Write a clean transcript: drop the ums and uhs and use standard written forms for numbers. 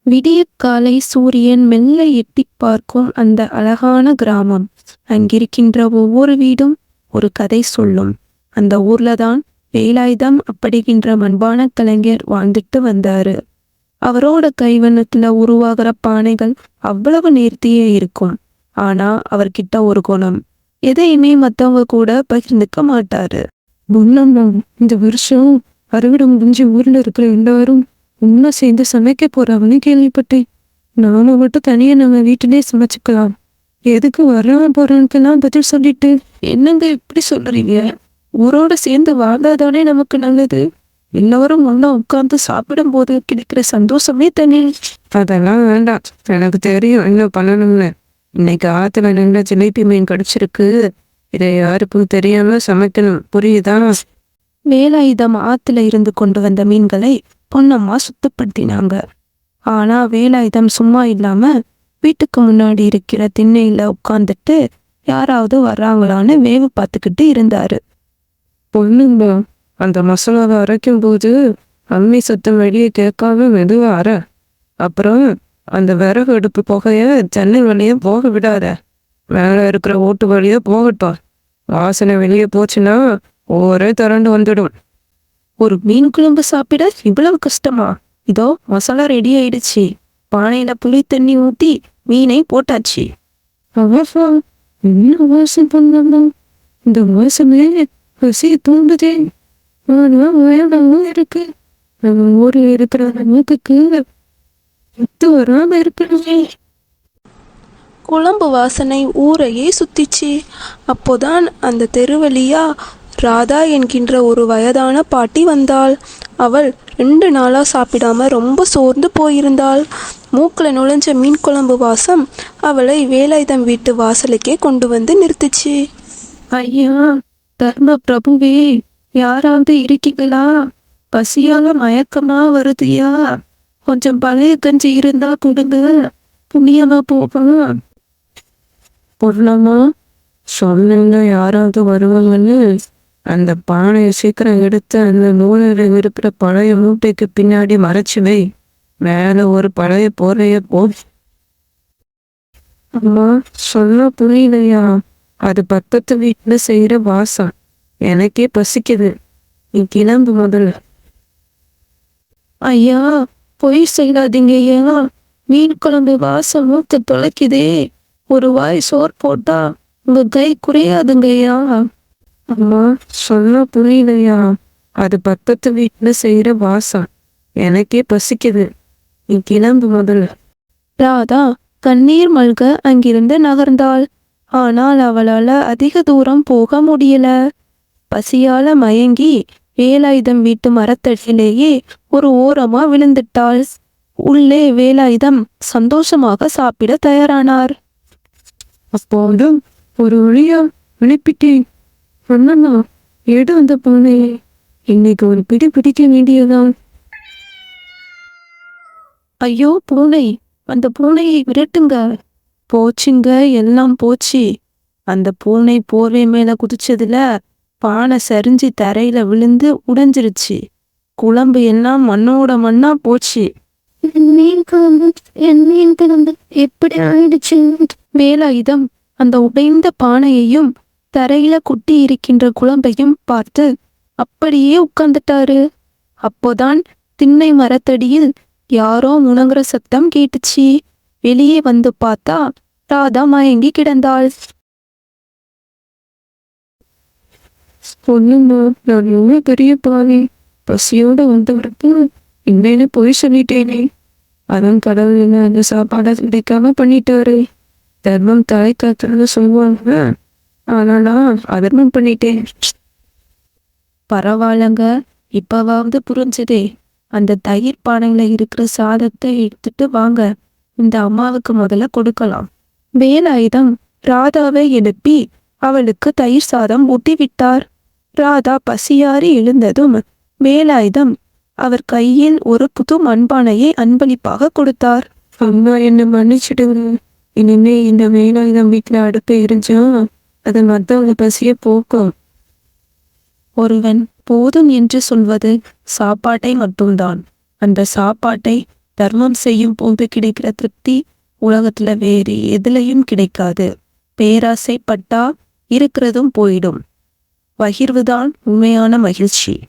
விடியற்காலை சூரியன் மெல்ல எட்டிப் பார்க்கும் அந்த அழகான கிராமம். அங்கிருக்கின்ற ஒவ்வொரு வீடும் ஒரு கதை சொல்லும். அந்த ஊர்ல தான் வேலாயுதம் அப்படிங்கின்ற மண்பான கலைஞர் வாழ்ந்துட்டு வந்தாரு. அவரோட கைவண்ணத்துல உருவாகிற பானைகள் அவ்வளவு நேர்த்தியே இருக்கும். ஆனா அவர்கிட்ட ஒரு குணம், எதையுமே மத்தவங்க கூட பகிர்ந்துக்க மாட்டாரு. முன்னம்மா, இந்த வருஷம் அறுவடை முடிஞ்சு ஊர்ல இருக்கிற எல்லாரும் ஒன்னா சேர்ந்து சமைக்க போறாங்கன்னு கேள்விப்பட்டேன். நாம மட்டும் தனியா நம்ம வீட்டிலே சமைச்சுக்கலாம். எதுக்கு வர்றவன் போறான்னுக்கெல்லாம் பதில் சொல்லிட்டு என்னங்க இப்படி சொல்றீங்க? ஊரோட சேர்ந்து வாழ்ந்தாதானே நமக்கு நல்லது. எல்லாரும் ஒன்னா உட்கார்ந்து சாப்பிடும் போது கிடைக்கிற சந்தோஷமே தனி. அதெல்லாம் வேண்டாம், எனக்கு தெரியும் என்ன பண்ணணும்னு. இன்னைக்கு ஆத்துல நல்ல ஜிலேபி மீன் கிடைச்சிருக்கு. இதை யாருக்கும் தெரியாம சமைக்கணும், புரியுதா? வேலாயுதம் ஆத்துல இருந்து கொண்டு வந்த மீன்களை பொன்னம்மா சுத்தப்படுத்தினாங்க. ஆனா வேலாயுதம் சும்மா இல்லாம வீட்டுக்கு முன்னாடி இருக்கிற திண்ணையில உட்கார்ந்துட்டு யாராவது வர்றாங்களான்னு வேவு பார்த்துக்கிட்டு இருந்தாரு. பொண்ணுங்க, அந்த மசாலாவை அரைக்கும் போது அம்மி சத்தம் வெளியே கேட்காம மெதுவா அர. அப்புறம் அந்த விறகு அடுப்பு புகைய ஜன்னல் வழியே போக விடாத. மேல இருக்கிற ஓட்டு வழியே போகட்டும். வாசனை வெளியே போச்சுன்னா ஒரே திரண்டு வந்துடும். ஒரு மீன் குழம்பு சாப்பிட இவ்வளவு கஷ்டமா? இதோ மசாலா ரெடி ஆயிடுச்சு. பானையில புளி தண்ணி ஊத்தி மீனை போட்டாச்சு. என்ன வாசம் பண்ணலாம்? இந்த வாசமே பசியை தூண்டுதே. ஆனா வேணாவும் இருக்கு. நம்ம ஊரில் இருக்கிற மூக்குக்கு வித்து வராம இருக்கணுமே. குழம்பு வாசனை ஊரையே சுத்திச்சு. அப்போதான் அந்த தெருவழியா ராதா என்கின்ற ஒரு வயதான பாட்டி வந்தாள். அவள் 2 நாளா சாப்பிடாம ரொம்ப சோர்ந்து போயிருந்தாள். மூக்கில் நுழைஞ்ச மீன் குழம்பு வாசம் அவளை வேலாயுதம் வீட்டு வாசலுக்கே கொண்டு வந்து நிறுத்துச்சு. ஐயா, தர்ம பிரபுவே, யாராவது இருக்கீங்களா? பசியால மயக்கமா வருதுயா. கொஞ்சம் பழைய கஞ்சி இருந்தா கொடுங்க, புண்ணியமா போகலாம். பொருளாமா, சொன்ன யாராவது வருவாங்கன்னு அந்த பானையை சீக்கிரம் எடுத்து அந்த நூலில் இருக்கிற பழைய மூட்டைக்கு பின்னாடி மறைச்சு வை. மேல ஒரு பழைய போறைய போ. அம்மா, சொல்ல புரியலையா? அது பக்கத்து வீட்டுல செய்யற வாசம். எனக்கே பசிக்குது. நீ கிளம்பு முதல்ல. ஐயா, பொய் செய்யாதீங்க ஐயா. மீன் குழம்பு வாசம் மூக்க தொலைக்குதே. ஒரு வாய் சோறு போட்டா உங்க கை குறையாதுங்க ஐயா. அம்மா, சொல்ல புரியலையா? அது பக்கத்து வீட்டுல செய்யற வாசம். எனக்கே பசிக்குது. நீ கிளம்பு முதல்ல. ராதா கண்ணீர் மல்க அங்கிருந்து நகர்ந்தாள். ஆனால் அவளால அதிக தூரம் போக முடியல. பசியால மயங்கி வேலாயுதம் வீட்டு மரத்தடியிலேயே ஒரு ஓரமா விழுந்துட்டாள். உள்ளே வேலாயுதம் சந்தோஷமாக சாப்பிட தயாரானார். அப்போது ஒரு வழியா விழிப்பிட்டேன். அண்ணா, எடு அந்த பூனையை. இன்னைக்கு ஒரு பிடி பிடிக்க வேண்டியதான். ஐயோ பூனை, அந்த பூனையை விரட்டுங்க. போச்சுங்க, எல்லாம் போச்சு. அந்த பூனை போர்வை மேல குதிச்சதுல பானை சரிஞ்சு தரையில விழுந்து உடைஞ்சிருச்சு. குழம்பு எல்லாம் மண்ணோட மண்ணா போச்சு. எப்படி ஆயிடுச்சு? வேலாயுதம் அந்த உடைந்த பானையையும் தரையில குட்டி இருக்கின்ற குழம்பையும் பார்த்து அப்படியே உட்கார்ந்துட்டாரு. அப்போதான் திண்ணை மரத்தடியில் யாரோ முணங்குற சத்தம் கேட்டுச்சு. வெளியே வந்து பார்த்தா ராதா மயங்கி கிடந்தாள். பொண்ணுமா, நான் எவ்வளவு பெரிய பாவி. பசியோட வந்தவருக்கு இல்லைன்னு போய் சொல்லிட்டேனே. அதான் கடவுள் அந்த சாப்பாடை கிடைக்காம பண்ணிட்டாரு. தர்மம் தாய் காத்துறது சொல்லுவாங்க. ஆனா நான் அதர்மம் பண்ணிட்டேன். பரவாயில்லங்க, இப்பவாவது புரிஞ்சுதே. அந்த தயிர் பானையில இருக்கிற சாதத்தை எடுத்துட்டு வாங்க, இந்த அம்மாவுக்கு முதல்ல கொடுக்கலாம். வேலாயுதம் ராதாவை எழுப்பி அவளுக்கு தயிர் சாதம் ஊட்டி விட்டார். ராதா பசியாறி எழுந்ததும் வேலாயுதம் அவர் கையில் ஒரு புது மண்பானையை அன்பளிப்பாக கொடுத்தார். அம்மா, என்ன மன்னிச்சிடுங்க. இனிமே இந்த வேலாயுதம் வீட்டுல அடுப்பு எரிஞ்சா அது மற்றவங்க பசிய போக்கும். ஒருவன் போதும் என்று சொல்வது சாப்பாட்டை மட்டும்தான். அந்த சாப்பாட்டை தர்மம் செய்யும் போது கிடைக்கிற திருப்தி உலகத்துல வேறு எதுலையும் கிடைக்காது. பேராசைப்பட்டா இருக்கிறதும் போயிடும். பகிர்வுதான் உண்மையான மகிழ்ச்சி.